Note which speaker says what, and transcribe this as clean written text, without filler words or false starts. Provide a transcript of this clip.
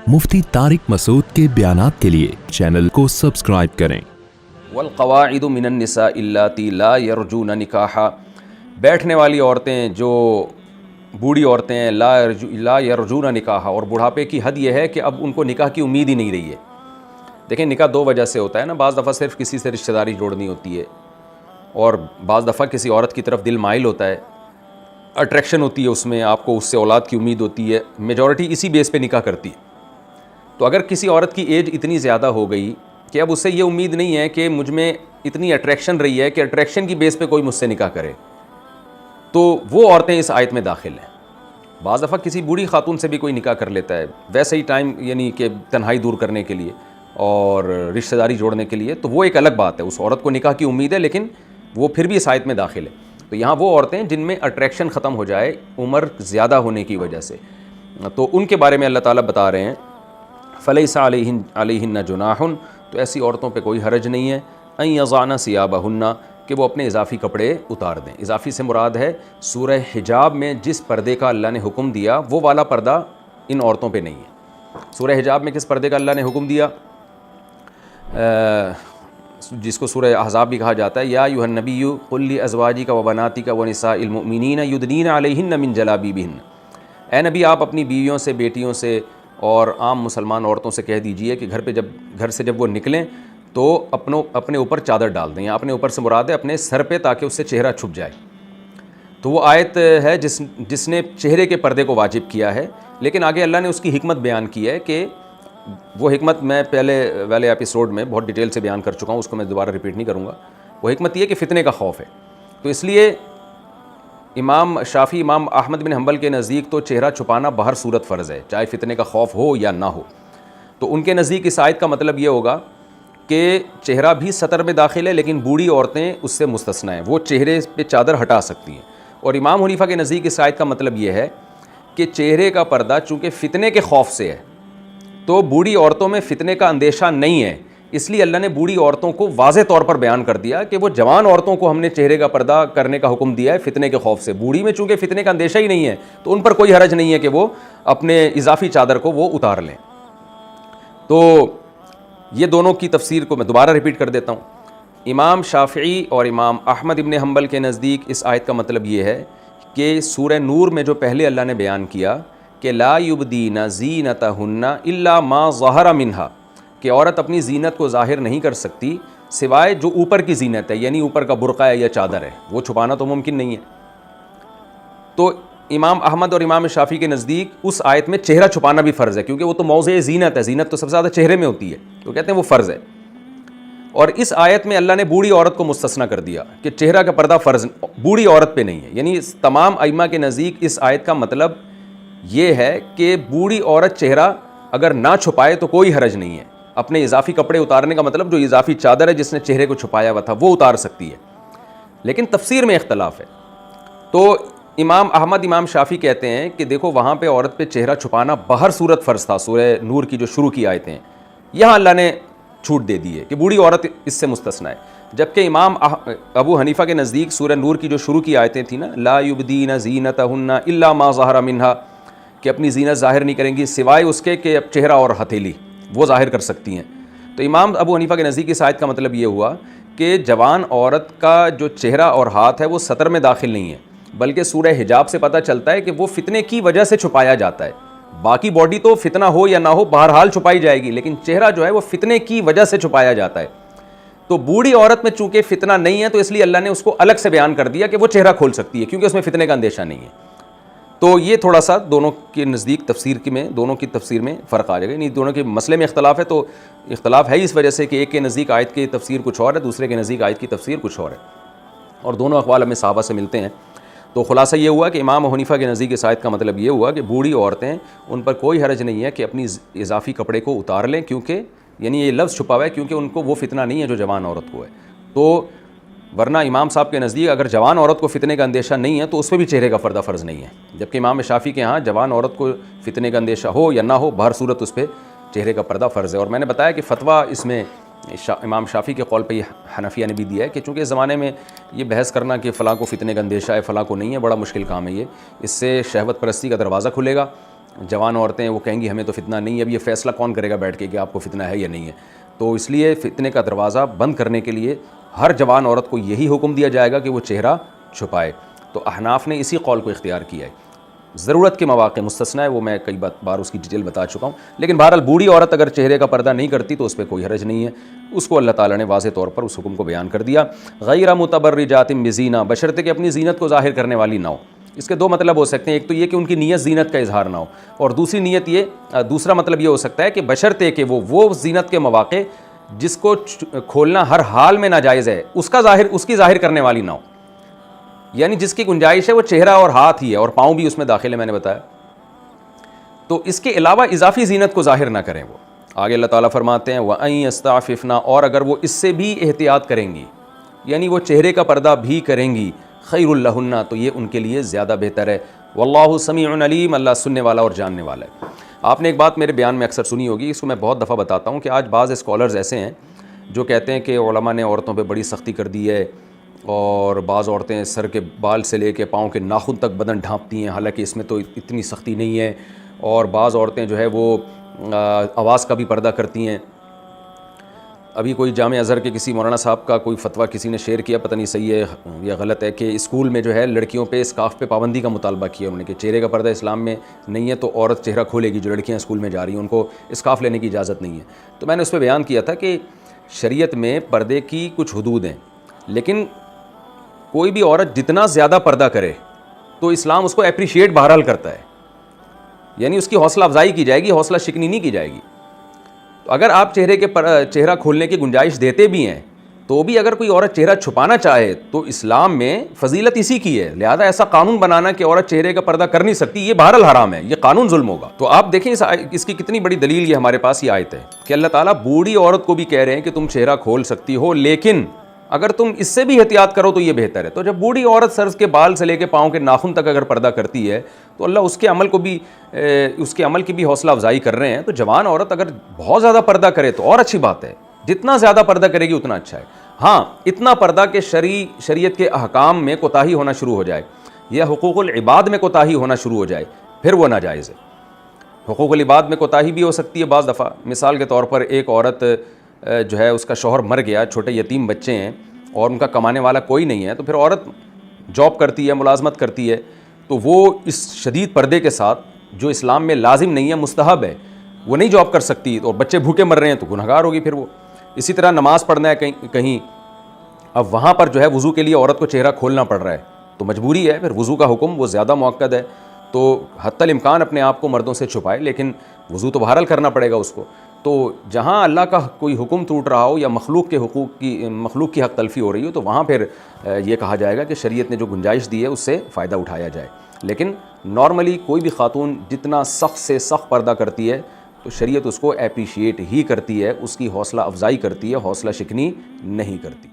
Speaker 1: मुफ्ती तारिक मसूद के बयानात के लिए चैनल को सब्सक्राइब करें।
Speaker 2: वल्क़वाइदु मिनन निसा इल्लाती ला यरजून निकाहा, बैठने वाली औरतें जो बूढ़ी औरतें हैं, ला यरजून निकाहा, और बुढ़ापे की हद यह है कि अब उनको निकाह की उम्मीद ही नहीं रही है। देखें, निकाह दो वजह से होता है ना, बाज़ दफ़ा सिर्फ किसी से रिश्तेदारी जोड़नी होती है, और बाज़ दफ़ा किसी औरत की तरफ दिल माइल होता है, अट्रैक्शन होती है उसमें, आपको उससे औलाद की उम्मीद होती है, मेजॉरिटी इसी बेस पे निकाह करती है। तो अगर किसी औरत की एज इतनी ज़्यादा हो गई कि अब उससे ये उम्मीद नहीं है कि मुझ में इतनी अट्रैक्शन रही है कि अट्रैक्शन की बेस पे कोई मुझसे निकाह करे, तो वो औरतें इस आयत में दाखिल हैं। बाज़ दफ़ा किसी बूढ़ी खातून से भी कोई निकाह कर लेता है, वैसे ही टाइम यानी कि तन्हाई दूर करने के लिए और रिश्तेदारी जोड़ने के लिए, तो वो एक अलग बात है, उस औरत को निकाह की उम्मीद है, लेकिन वो फिर भी इस आयत में दाखिल है। तो यहाँ वो औरतें जिनमें अट्रैक्शन ख़त्म हो जाए उम्र ज़्यादा होने की वजह से, तो उनके बारे में अल्लाह ताला बता रहे हैं, फ़लैसा अलैहिन्ना जुनाहुन, तो ऐसी औरतों पे कोई हरज नहीं है, अन यज़ाना सियाबहुन्ना, कि वो अपने इजाफ़ी कपड़े उतार दें। इजाफ़ी से मुराद है सूरह हिजाब में जिस पर्दे का अल्लाह ने हुक्म दिया वो वाला पर्दा इन औरतों पे नहीं है। सूरह हिजाब में किस पर्दे का अल्लाह ने हुक्म दिया, जिसको सूरह अहज़ाब भी कहा जाता है, या अय्युहन नबिय्यु कुल ली अज़वाजिका व बनातिका व निसाइल मुअमिनीना युदनीना अलैहिन्ना मिन जलाबीबिहिन्न, ए नबी आप अपनी बीवियों से, बेटियों से और आम मुसलमान औरतों से कह दीजिए कि घर से जब वो निकलें तो अपने ऊपर चादर डाल दें, या अपने ऊपर से मुराद है अपने सर पे, ताकि उससे चेहरा छुप जाए। तो वो आयत है जिसने चेहरे के पर्दे को वाजिब किया है, लेकिन आगे अल्लाह ने उसकी हिकमत बयान की है कि वो हिकमत मैं पहले वाले एपिसोड में बहुत डिटेल से बयान कर चुका हूँ, उसको मैं दोबारा रिपीट नहीं करूँगा। वो हिकमत ये कि फ़ितने का खौफ है। तो इसलिए इमाम शाफ़ी, इमाम अहमद बिन हंबल के नज़दीक तो चेहरा छुपाना बहर सूरत फ़र्ज़ है, चाहे फ़ितने का खौफ हो या ना हो। तो उनके नज़दीक इस आयत का मतलब ये होगा कि चेहरा भी सतर में दाखिल है, लेकिन बूढ़ी औरतें उससे मुस्तस्ना हैं, वो चेहरे पे चादर हटा सकती हैं। और इमाम हनीफ़ा के नज़दीक इस आयत का मतलब ये है कि चेहरे का पर्दा चूँकि फ़ितने के खौफ से है, तो बूढ़ी औरतों में फ़ितने का अंदेशा नहीं है, इसलिए अल्लाह ने बूढ़ी औरतों को वाज़े तौर पर बयान कर दिया कि वो जवान औरतों को हमने चेहरे का पर्दा करने का हुक्म दिया है फ़ितने के खौफ से। बूढ़ी में चूँकि फ़ितने का अंदेशा ही नहीं है, तो उन पर कोई हरज नहीं है कि वो अपने इजाफ़ी चादर को वो उतार लें। तो ये दोनों की तफसीर को मैं दोबारा रिपीट कर देता हूँ। इमाम शाफ़िई और इमाम अहमद इब्न हंबल के नज़दीक इस आयत का मतलब ये है कि सूरह नूर में जो पहले अल्लाह ने बयान किया कि ला युबदीना ज़ीनतहुन्ना इल्ला मा ज़हरा मिन्हा, कि औरत अपनी ज़ीनत को ज़ाहिर नहीं कर सकती सिवाय जो ऊपर की ज़ीनत है, यानी ऊपर का बुर्का है या चादर है, वो छुपाना तो मुमकिन नहीं है। तो इमाम अहमद और इमाम शाफ़ी के नज़दीक उस आयत में चेहरा छुपाना भी फ़र्ज़ है, क्योंकि वो तो मौज़े ज़ीनत है, ज़ीनत तो सबसे ज़्यादा चेहरे में होती है, तो कहते हैं वो फ़र्ज़ है। और इस आयत में अल्लाह ने बूढ़ी औरत को मुस्तस्ना कर दिया कि चेहरा का पर्दा फ़र्ज़ बूढ़ी औरत पे नहीं है। यानी तमाम अइम्मा के नज़दीक इस आयत का मतलब ये है कि बूढ़ी औरत चेहरा अगर ना छुपाए तो कोई हरज नहीं है। अपने इजाफ़ी कपड़े उतारने का मतलब जो इजाफ़ी चादर है जिसने चेहरे को छुपाया हुआ था वो उतार सकती है, लेकिन तफसीर में इख्तलाफ है। तो इमाम अहमद, इमाम शाफ़ी कहते हैं कि देखो वहाँ पे औरत पे चेहरा छुपाना बहर सूरत फ़र्ज़ था, सूरह नूर की जो शुरू की आयतें हैं, यहाँ अल्लाह ने छूट दे दी है कि बूढ़ी औरत इससे मुस्तस्ना है। जबकि इमाम अबू हनीफ़ा के नज़दीक सूरह नूर की जो शुरू की आयतें थी ना, ला युबदीना ज़ीनतहुन्ना इल्ला मा ज़हरा मिन्हा, कि अपनी ज़ीनत ज़ाहिर नहीं करेंगी सिवाय उसके कि अब चेहरा और हथेली वो ज़ाहिर कर सकती हैं। तो इमाम अबू हनीफ़ा के नज़दीक इस आयत का मतलब ये हुआ कि जवान औरत का जो चेहरा और हाथ है वो सतर में दाखिल नहीं है, बल्कि सूरह हिजाब से पता चलता है कि वो फ़ितने की वजह से छुपाया जाता है। बाकी बॉडी तो फितना हो या ना हो बहरहाल छुपाई जाएगी, लेकिन चेहरा जो है वो फ़ितने की वजह से छुपाया जाता है। तो बूढ़ी औरत में चूँकि फ़ितना नहीं है, तो इसलिए अल्लाह ने उसको अलग से बयान कर दिया कि वो चेहरा खोल सकती है, क्योंकि उसमें फ़ितने का अंदेशा नहीं है। तो ये थोड़ा सा दोनों के नज़दीक तफसीर की में, दोनों की तफसीर में फ़र्क आ जाएगा। नहीं, दोनों के मसले में इख्तलाफ है, तो इख्तलाफ है इस वजह से कि एक के नज़दीक आयत की तफसीर कुछ और है, दूसरे के नज़दीक आयत की तफसीर कुछ और है, और दोनों अक़वाल हमें सहाबा से मिलते हैं। तो खुलासा ये हुआ कि इमाम हनीफ़ा के नज़दीक इस आयत का मतलब ये हुआ कि बूढ़ी औरतें, उन पर कोई हरज नहीं है कि अपनी इजाफ़ी कपड़े को उतार लें, क्योंकि यानी ये लफ्ज़ छुपा हुआ है, क्योंकि उनको वो फ़ितना नहीं है जो जवान औरत को है। तो वरना इमाम साहब के नज़दीक अगर जवान औरत को फ़ितने का अंदेशा नहीं है तो उस पर भी चेहरे का पर्दा फ़र्ज़ नहीं है, जबकि इमाम शाफ़ी के यहाँ जवान औरत को फ़ितने का अंदेशा हो या ना हो, बहर सूरत उस पर चेहरे का पर्दा फ़र्ज़ है। और मैंने बताया कि फ़तवा इसमें इमाम शाफ़ी के कौल पे हनफिया ने भी दिया है कि चूँकि इस ज़माने में ये बहस करना कि फ़लाँ को फ़ितने का अंदेशा है, फ़लाँ को नहीं है, बड़ा मुश्किल काम है ये। इससे शहवत परस्ती का दरवाज़ा खुलेगा جوان عورتیں وہ کہیں گی ہمیں تو فتنہ نہیں ہے. اب یہ فیصلہ کون کرے گا بیٹھ کے کہ آپ کو فتنہ ہے یا نہیں ہے؟ تو اس لیے فتنے کا دروازہ بند کرنے کے لیے ہر جوان عورت کو یہی حکم دیا جائے گا کہ وہ چہرہ چھپائے. تو احناف نے اسی قول کو اختیار کیا ہے. ضرورت کے مواقع مستثنیٰ ہے، وہ میں کئی بار اس کی ڈیٹیل بتا چکا ہوں. لیکن بہرحال بوڑھی عورت اگر چہرے کا پردہ نہیں کرتی تو اس پہ کوئی حرج نہیں ہے. اس کو اللہ تعالیٰ نے واضح طور پر اس حکم کو بیان کر دیا. غیر متبرجات بزینہ، بشرطے کہ اپنی زینت کو ظاہر کرنے والی نہ ہو. اس کے دو مطلب ہو سکتے ہیں. ایک تو یہ کہ ان کی نیت زینت کا اظہار نہ ہو، اور دوسرا مطلب یہ ہو سکتا ہے کہ بشرطے کہ وہ زینت کے مواقع جس کو کھولنا ہر حال میں ناجائز ہے اس کی ظاہر کرنے والی نہ ہو. یعنی جس کی گنجائش ہے وہ چہرہ اور ہاتھ ہی ہے، اور پاؤں بھی اس میں داخل ہے، میں نے بتایا. تو اس کے علاوہ اضافی زینت کو ظاہر نہ کریں. وہ آگے اللہ تعالیٰ فرماتے ہیں وَأَن يَسْتَعْفِفْنَا، اور اگر وہ اس سے بھی احتیاط کریں گی، یعنی وہ چہرے کا پردہ بھی کریں گی، خیر لہن، تو یہ ان کے لیے زیادہ بہتر ہے. واللہ سمیع علیم، اللہ سننے والا اور جاننے والا ہے. آپ نے ایک بات میرے بیان میں اکثر سنی ہوگی، اس کو میں بہت دفعہ بتاتا ہوں کہ آج بعض اسکالرز ایسے ہیں جو کہتے ہیں کہ علماء نے عورتوں پہ بڑی سختی کر دی ہے، اور بعض عورتیں سر کے بال سے لے کے پاؤں کے ناخن تک بدن ڈھانپتی ہیں، حالانکہ اس میں تو اتنی سختی نہیں ہے. اور بعض عورتیں جو ہے وہ آواز کا بھی پردہ کرتی ہیں. ابھی کوئی جامعہ ازہر کے کسی مولانا صاحب کا کوئی فتویٰ کسی نے شیئر کیا، پتہ نہیں صحیح ہے یا غلط ہے، کہ اسکول میں جو ہے لڑکیوں پہ اسکارف پہ پابندی کا مطالبہ کیا انہوں نے کہ چہرے کا پردہ اسلام میں نہیں ہے تو عورت چہرہ کھولے گی. جو لڑکیاں اسکول میں جا رہی ہیں ان کو اسکارف لینے کی اجازت نہیں ہے. تو میں نے اس پہ بیان کیا تھا کہ شریعت میں پردے کی کچھ حدود ہیں، لیکن کوئی بھی عورت جتنا زیادہ پردہ کرے تو اسلام اس کو اپریشیٹ بہرحال کرتا ہے. یعنی اس کی حوصلہ افزائی کی جائے گی، حوصلہ شکنی نہیں کی جائے گی. تو اگر آپ چہرہ کھولنے کی گنجائش دیتے بھی ہیں تو بھی اگر کوئی عورت چہرہ چھپانا چاہے تو اسلام میں فضیلت اسی کی ہے. لہذا ایسا قانون بنانا کہ عورت چہرے کا پردہ کر نہیں سکتی، یہ بہرحال حرام ہے، یہ قانون ظلم ہوگا. تو آپ دیکھیں اس کی کتنی بڑی دلیل یہ ہمارے پاس یہ آیت ہے کہ اللہ تعالیٰ بوڑھی عورت کو بھی کہہ رہے ہیں کہ تم چہرہ کھول سکتی ہو، لیکن اگر تم اس سے بھی احتیاط کرو تو یہ بہتر ہے. تو جب بوڑھی عورت سر کے بال سے لے کے پاؤں کے ناخن تک اگر پردہ کرتی ہے تو اللہ اس کے عمل کی بھی حوصلہ افزائی کر رہے ہیں. تو جوان عورت اگر بہت زیادہ پردہ کرے تو اور اچھی بات ہے، جتنا زیادہ پردہ کرے گی اتنا اچھا ہے. ہاں، اتنا پردہ کہ شریعت کے احکام میں کوتاہی ہونا شروع ہو جائے یا حقوق العباد میں کوتاہی ہونا شروع ہو جائے، پھر وہ ناجائز ہے. حقوق العباد میں کوتاہی بھی ہو سکتی ہے بعض دفعہ. مثال کے طور پر ایک عورت جو ہے اس کا شوہر مر گیا، چھوٹے یتیم بچے ہیں اور ان کا کمانے والا کوئی نہیں ہے، تو پھر عورت جاب کرتی ہے، ملازمت کرتی ہے، تو وہ اس شدید پردے کے ساتھ جو اسلام میں لازم نہیں ہے، مستحب ہے، وہ نہیں جاب کر سکتی، اور بچے بھوکے مر رہے ہیں تو گنہگار ہوگی پھر وہ. اسی طرح نماز پڑھنا ہے کہیں، اب وہاں پر جو ہے وضو کے لیے عورت کو چہرہ کھولنا پڑ رہا ہے تو مجبوری ہے، پھر وضو کا حکم وہ زیادہ مؤکد ہے. تو حتی الامکان اپنے آپ کو مردوں سے چھپائے، لیکن وضو تو بہرحال کرنا پڑے گا اس کو. تو جہاں اللہ کا کوئی حکم ٹوٹ رہا ہو یا مخلوق کی حق تلفی ہو رہی ہو تو وہاں پھر یہ کہا جائے گا کہ شریعت نے جو گنجائش دی ہے اس سے فائدہ اٹھایا جائے. لیکن نارملی کوئی بھی خاتون جتنا سخت سے سخت پردہ کرتی ہے تو شریعت اس کو اپریشیٹ ہی کرتی ہے، اس کی حوصلہ افزائی کرتی ہے، حوصلہ شکنی نہیں کرتی.